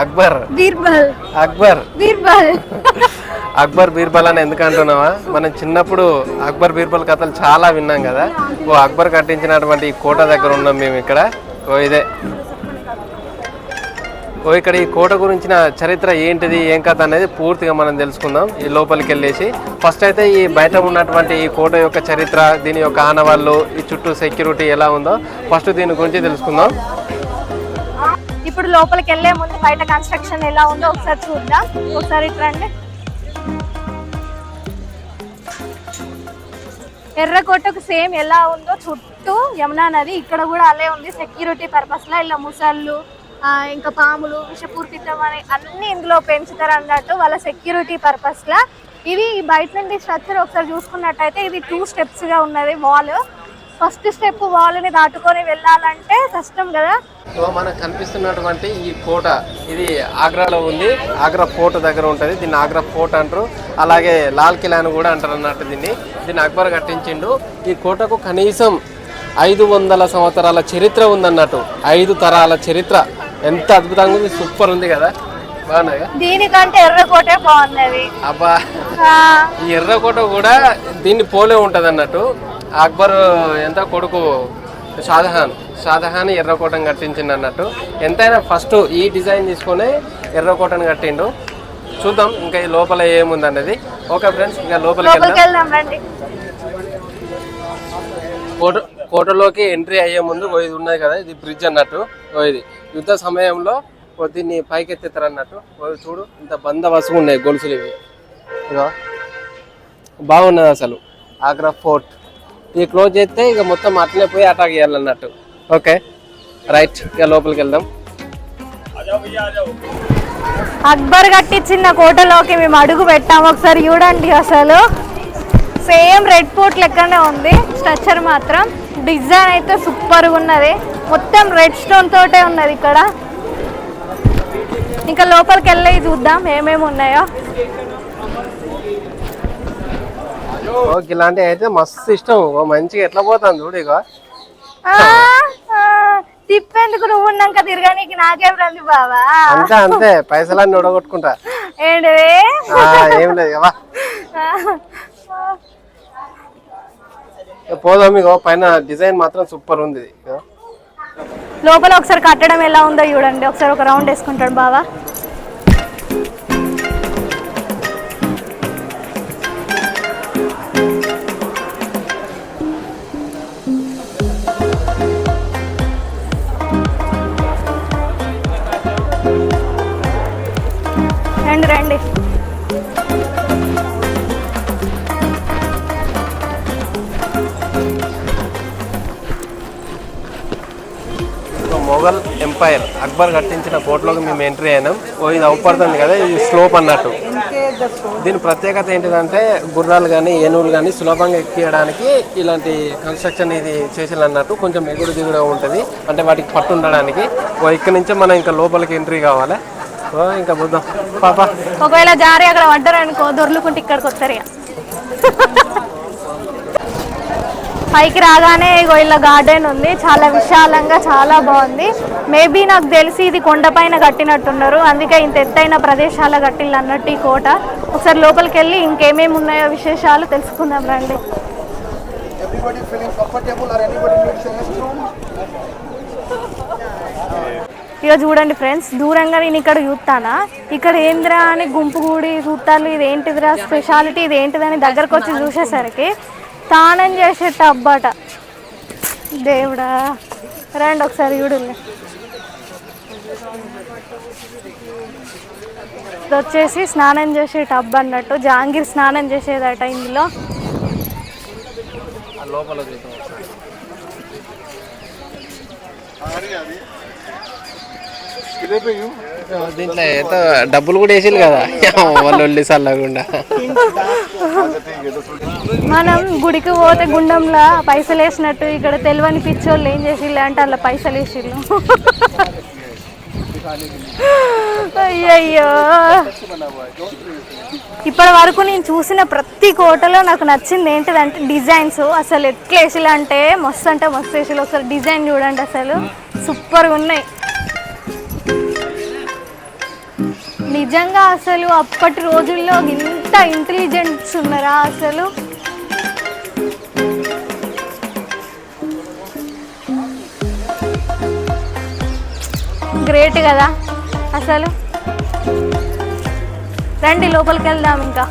అక్బర్ బీర్బల్ అక్బర్ బీర్బల్ అక్బర్ బీర్బల్ అని ఎందుకు అంటున్నావా? మనం చిన్నప్పుడు అక్బర్ బీర్బల్ కథలు చాలా విన్నాం కదా. ఓ అక్బర్ కట్టించినటువంటి కోట దగ్గర ఉన్నాం మేము ఇక్కడ. ఇదే ఇక్కడ ఈ కోట గురించిన చరిత్ర ఏంటిది, ఏం కథ అనేది పూర్తిగా మనం తెలుసుకుందాం ఈ లోపలికి వెళ్ళేసి. ఫస్ట్ అయితే ఈ బయట ఉన్నటువంటి ఈ కోట యొక్క చరిత్ర, దీని యొక్క ఆనవాళ్ళు, ఈ చుట్టూ సెక్యూరిటీ ఎలా ఉందో ఫస్ట్ దీని గురించి తెలుసుకుందాం. ఇప్పుడు లోపలికి వెళ్ళే ముందు బయట కన్స్ట్రక్షన్ ఎలా ఉందో ఒకసారి చూద్దాం. ఒకసారి రండి. ఎర్రకోటకు సేమ్ ఎలా ఉందో చుట్టూ యమునా నది, ఇక్కడ కూడా అలే ఉంది. సెక్యూరిటీ పర్పస్ లా ఇలా ముసళ్ళు, ఇంకా పాములు, విషపూరితం అని అన్ని ఇందులో పెంచుతారు అన్నట్టు వాళ్ళ సెక్యూరిటీ పర్పస్ లా. ఇవి బయట నుండి స్ట్రక్చర్ ఒకసారి చూసుకున్నట్టయితే ఇది 2 steps గా ఉన్నది వాల్. ఫస్ట్ స్టెప్ వాల్ని దాటుకొని వెళ్ళాలంటే కష్టం కదా. సో మనకు కనిపిస్తున్నటువంటి ఈ కోట ఇది ఆగ్రాలో ఉంది. ఆగ్రా ఫోర్ట్ దగ్గర ఉంటుంది. దీన్ని ఆగ్రా ఫోర్ట్ అంటారు. అలాగే లాల్ కిలా అని కూడా అంటారు అన్నట్టు. దీన్ని అక్బర్ కట్టించిండు. ఈ కోటకు కనీసం 500 సంవత్సరాల చరిత్ర ఉందన్నట్టు. 5 తరాల చరిత్ర. ఎంత అద్భుతంగా ఉంది, సూపర్ ఉంది కదా. బాగున్నాయి. దీనికంటే ఎర్రకోటే బాగున్నది. అబ్బా, ఈ ఎర్రకోట కూడా దీన్ని పోలే ఉంటది అన్నట్టు. అక్బర్ ఎంత కొడుకు షాజహాన్ ఎర్రకోటను కట్టించిండు అన్నట్టు. ఎంతైనా ఫస్ట్ ఈ డిజైన్ తీసుకొని ఎర్రకోటను కట్టిండు. చూద్దాం ఇంకా ఈ లోపల ఏముంది అన్నది. ఓకే ఫ్రెండ్స్, ఇంకా లోపలికి వెళ్దాం. కోటలోకి ఎంట్రీ అయ్యే ముందు ఇది ఉన్నది కదా, ఇది బ్రిడ్జ్ అన్నట్టు. ఇది యుద్ధ సమయంలో దీన్ని పైకెత్తారు అన్నట్టు. చూడు ఇంత బందవసుగా ఉన్నాయి గొలుసులు ఇవి. ఇగో బాగున్నది అసలు. ఆగ్రా ఫోర్ట్ ఇది క్లోజ్ చేస్తే ఇక మొత్తం అట్లనే పోయి అటాక్ చేయాలన్నట్టు. ఓకే రైట్, ఇక లోపలికి వెళ్దాం. అక్బర్ కట్టించిన కోటలోకి మేము అడుగు పెట్టాము. ఒకసారి చూడండి, అసలు సేమ్ రెడ్ ఫోర్ట్ లెక్కనే ఉంది. స్ట్రక్చర్ మాత్రం డిజైన్ అయితే సూపర్గా ఉన్నది. మొత్తం రెడ్ స్టోన్ తోటే ఉన్నది ఇక్కడ. ఇంకా లోపలికి వెళ్ళి చూద్దాం ఏమేమి ఉన్నాయో. ఇలాంటివి అయితే మస్తు ఇష్టం. మంచిగా ఎట్లా పోతాను చూడు. ఇక తిప్పేందుకు నువ్వు ఉన్నాక తిరగడానికి నాకేం రండి బావా. అంతే అంతే, పైసలన్నీ ఉడగొట్టుకుంటా. ఏంటి ఏం లేదు పోదాం. ఇక పైన డిజైన్ మాత్రం సూపర్ ఉంది. లోపల ఒకసారి కట్టడం ఎలా ఉందో చూడండి. ఒకసారి ఒక రౌండ్ వేసుకుంటాడు బావా. రండి రండి. మొఘల్ ఎంపైర్ అక్బర్ కట్టించిన కోటలోకి మేము ఎంట్రీ అయినాం. ఇది అవుపడుతుంది కదా, ఇది స్లోప్ అన్నట్టు. దీని ప్రత్యేకత ఏంటిదంటే గుర్రాలు కానీ ఏనుగులు కానీ సులభంగా ఎక్కియడానికి ఇలాంటి కన్స్ట్రక్షన్ ఇది చేసిన అన్నట్టు. కొంచెం ఎగుడు దిగుడు ఉంటుంది, అంటే వాటికి పట్టు ఉండడానికి. ఇక్కడ నుంచే మనం ఇంకా లోపలికి ఎంట్రీ కావాలి. ఇంకా పోద్దాం పాప. ఒకవేళ జారీ అక్కడ పడ్డారు అనుకో, దొర్లుకుంటే ఇక్కడికి వస్తారు. పైకి రాగానే ఇలా గార్డెన్ ఉంది. చాలా విశాలంగా చాలా బాగుంది. మేబీ నాకు తెలిసి ఇది కొండపైన కట్టినట్టున్నారు, అందుకే ఇంత ఎత్తైన ప్రదేశాల కట్టిల్లు అన్నట్టు ఈ కోట. ఒకసారి లోపలికి వెళ్ళి ఇంకేమేమి ఉన్నాయో విశేషాలు తెలుసుకుందాం రండి. ఇక చూడండి ఫ్రెండ్స్, దూరంగా నేను ఇక్కడ చూస్తానా, ఇక్కడ ఏంద్రా అని గుంపు కూడి చూస్తాను. ఇది ఏంటిదిరా స్పెషాలిటీ, ఇది ఏంటిదని దగ్గరకు వచ్చి చూసేసరికి స్నానం చేసే టబ్బట. దేవుడా, రండి ఒకసారి చూడండి. ఇది వచ్చేసి స్నానం చేసే టబ్ అన్నట్టు. జహాంగీర్ స్నానం చేసేదట ఇందులో. దీంట్లో ఎంతో డబ్బులు కూడా వేసిల్లు కదా వాళ్ళు వెళ్ళి చల్లకుండా. మనం గుడికి పోతే గుండంలో పైసలు వేసినట్టు ఇక్కడ తెలియని పిచ్చోళ్ళు ఏం చేసిల్లు అంటే అలా పైసలు వేసిల్లు. అయ్యయ్యో, ఇప్పటి వరకు నేను చూసిన ప్రతి కోటలో నాకు నచ్చింది ఏంటిదంటే డిజైన్స్. అసలు ఎట్లా వేసిల్లు అంటే మస్తు వేసిల్లు. ఒకసారి డిజైన్ చూడండి, అసలు సూపర్గా ఉన్నాయి. నిజంగా అసలు అప్పటి రోజుల్లో ఇంత ఇంటెలిజెన్స్ ఉన్నారా అసలు. గ్రేట్ కదా అసలు. రండి లోపలికి వెళ్దాం. ఇంకా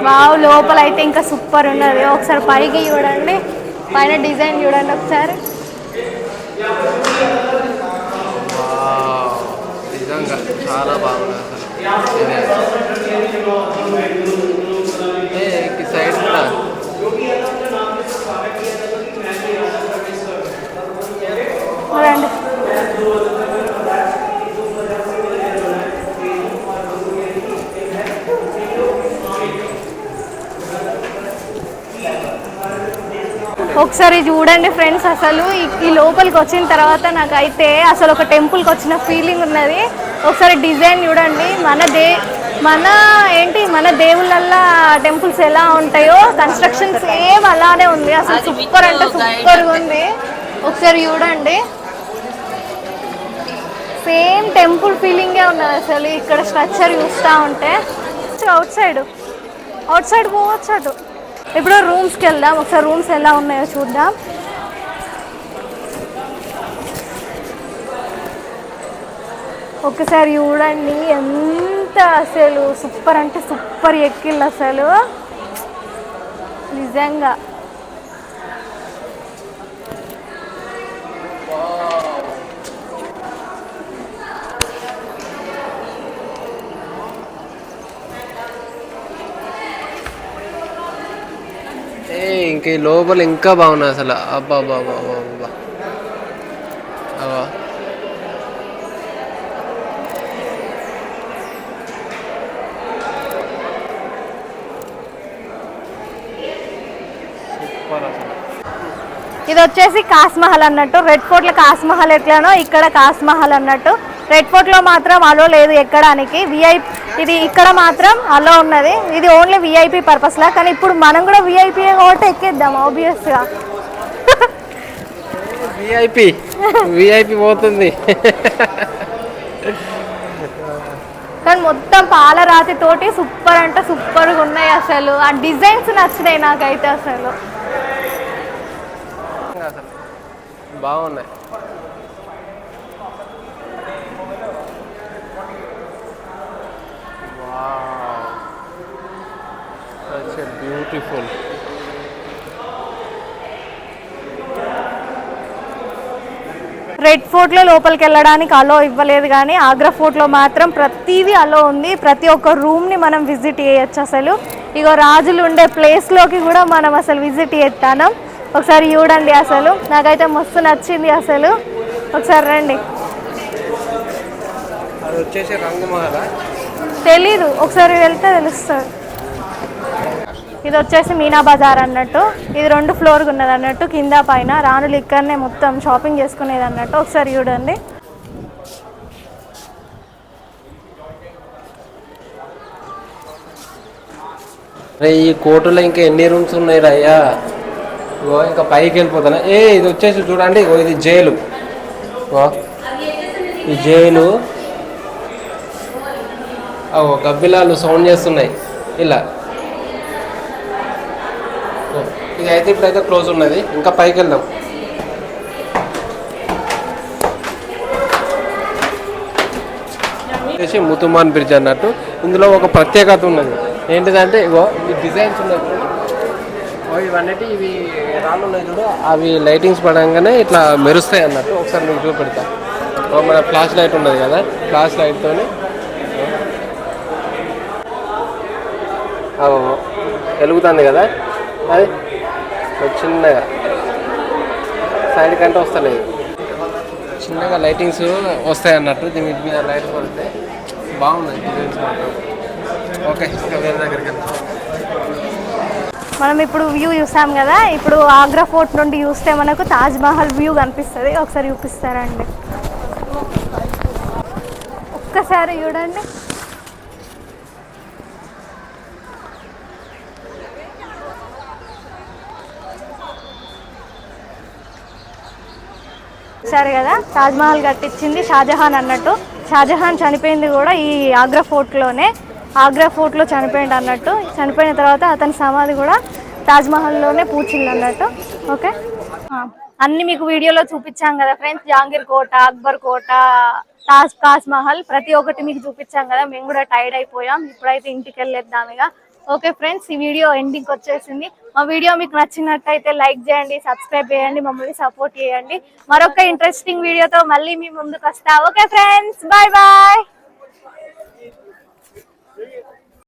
వావ్, లోపల అయితే ఇంకా సూపర్ ఉన్నది. ఒకసారి పైకి చూడండి, పైన డిజైన్ చూడండి ఒకసారి. నిజంగా చాలా బాగుంది అసలు. సైడ్ కూడా రండి. ఒకసారి చూడండి ఫ్రెండ్స్, అసలు ఈ లోపలికి వచ్చిన తర్వాత నాకైతే అసలు ఒక టెంపుల్కి వచ్చిన ఫీలింగ్ ఉన్నది. ఒకసారి డిజైన్ చూడండి. మన దేవుళ్ళల్లా టెంపుల్స్ ఎలా ఉంటాయో కన్స్ట్రక్షన్ సేమ్ అలానే ఉంది. అసలు సూపర్ అంటే సూపర్గా ఉంది. ఒకసారి చూడండి, సేమ్ టెంపుల్ ఫీలింగే ఉన్నది అసలు. ఇక్కడ స్ట్రక్చర్ చూస్తూ ఉంటే అవుట్ సైడ్ పోవచ్చు. ఇప్పుడు రూమ్స్కి వెళ్దాం. ఒకసారి రూమ్స్ ఎలా ఉన్నాయో చూద్దాం. ఒకసారి చూడండి, ఎంత అసలు సూపర్ అంటే సూపర్ ఎక్కిళ్ళు అసలు నిజంగా. ఇంకా ఈ లోపల ఇంకా బాగున్నాయి అసలు. అబ్బా బాబా బాబా అవా. ఇది వచ్చేసి కాస్మహల్ అన్నట్టు. రెడ్ ఫోర్ట్లో కాస్మహల్ ఎట్లానో ఇక్కడ కాస్మహల్ అన్నట్టు. రెడ్ ఫోర్ట్లో మాత్రం అలో లేదు ఎక్కడానికి. ఇది ఇక్కడ మాత్రం అలో ఉన్నది. ఇది ఓన్లీ విఐపి పర్పస్లా. కానీ ఇప్పుడు మనం కూడా విఐపి కాబట్టి ఎక్కేద్దాం ఆబ్వియస్గా. విఐపి పోతుంది. కానీ మొత్తం పాలరాతి తోటి సూపర్ అంటే సూపర్గా ఉన్నాయి అసలు. ఆ డిజైన్స్ నచ్చినాయి నాకైతే అసలు. బాగున్నాయి. బ్యూటిఫుల్. రెడ్ ఫోర్ట్లో లోపలికి వెళ్ళడానికి అలో ఇవ్వలేదు, కానీ ఆగ్రా ఫోర్ట్లో మాత్రం ప్రతిదీ అలో ఉంది. ప్రతి ఒక్క రూమ్ని మనం విజిట్ చేయొచ్చు అసలు. ఇగో రాజులు ఉండే ప్లేస్లోకి కూడా మనం అసలు విజిట్ చేస్తాను. ఒకసారి చూడండి, అసలు నాకైతే మస్తు నచ్చింది అసలు. ఒకసారి రండి. తెలీదు, ఒకసారి వెళ్తే తెలుస్తుంది. ఇది వచ్చేసి మీనా బజార్ అన్నట్టు. ఇది 2 ఫ్లోర్గా ఉన్నది అన్నట్టు, కింద పైన. రాణులు ఇక్కడనే మొత్తం షాపింగ్ చేసుకునేది అన్నట్టు. ఒకసారి చూడండి. ఈ కోటలో ఇంకా ఎన్ని రూమ్స్ ఉన్నాయి రయ్యా? ఇంకా పైకి వెళ్ళిపోతాను. ఇది వచ్చేసి చూడండి, ఇది జైలు. ఈ జైలు గబ్బిలాలు సౌండ్ చేస్తున్నాయి ఇలా. ఇది అయితే ఇప్పుడైతే క్లోజ్ ఉన్నది. ఇంకా పైకి వెళ్దాం. వచ్చేసి ముతుమాన్ బ్రిడ్జ్ అన్నట్టు. ఇందులో ఒక ప్రత్యేకత ఉన్నది. ఏంటిదంటే ఇగో ఈ డిజైన్స్ ఉన్నాయి. ఇవి రాళ్ళు ఉన్నాయి చూడు, అవి లైటింగ్స్ పడంగానే ఇట్లా మెరుస్తాయి అన్నట్టు. ఒకసారి మీకు చూపెడతా. మన ఫ్లాష్ లైట్ ఉన్నది కదా, ఫ్లాష్ లైట్తో వెలుగుతుంది కదా, అది చిన్నగా సైడ్ కంటే వస్తలేదు. చిన్నగా లైటింగ్స్ వస్తాయి అన్నట్టు. దీని మీద లైట్ పడితే బాగున్నాయి డిజైన్స్ మాత్రం. ఓకే, ఇంకా వేరే దగ్గరికి వెళ్తాం. మనం ఇప్పుడు వ్యూ చూసాం కదా. ఇప్పుడు ఆగ్రా ఫోర్ట్ నుండి చూస్తే మనకు తాజ్మహల్ వ్యూ కనిపిస్తుంది. ఒకసారి చూపిస్తారండి. ఒక్క ఒక్కసారి చూడండి. సరే కదా, తాజ్మహల్ కట్టించింది షాజహాన్ అన్నట్టు. షాజహాన్ చనిపోయింది కూడా ఈ ఆగ్రా ఫోర్ట్లోనే. ఆగ్రా ఫోర్ట్లో చనిపోయింది అన్నట్టు. చనిపోయిన తర్వాత అతని సమాధి కూడా తాజ్మహల్లోనే పూడ్చింది అన్నట్టు. ఓకే, అన్ని మీకు వీడియోలో చూపించాం కదా ఫ్రెండ్స్. జహాంగీర్ కోట, అక్బర్ కోట, తాజ్ మహల్ ప్రతి ఒక్కటి మీకు చూపించాం కదా. మేము కూడా టైర్డ్ అయిపోయాం. ఇప్పుడైతే ఇంటికి వెళ్ళేద్దాం ఇక. ఓకే ఫ్రెండ్స్, ఈ వీడియో ఎండింగ్కి వచ్చేసింది. మా వీడియో మీకు నచ్చినట్టయితే లైక్ చేయండి, సబ్స్క్రైబ్ చేయండి, మమ్మల్ని సపోర్ట్ చేయండి. మరొక ఇంట్రెస్టింగ్ వీడియోతో మళ్ళీ మీ ముందుకు వస్తా. Okay friends, bye bye.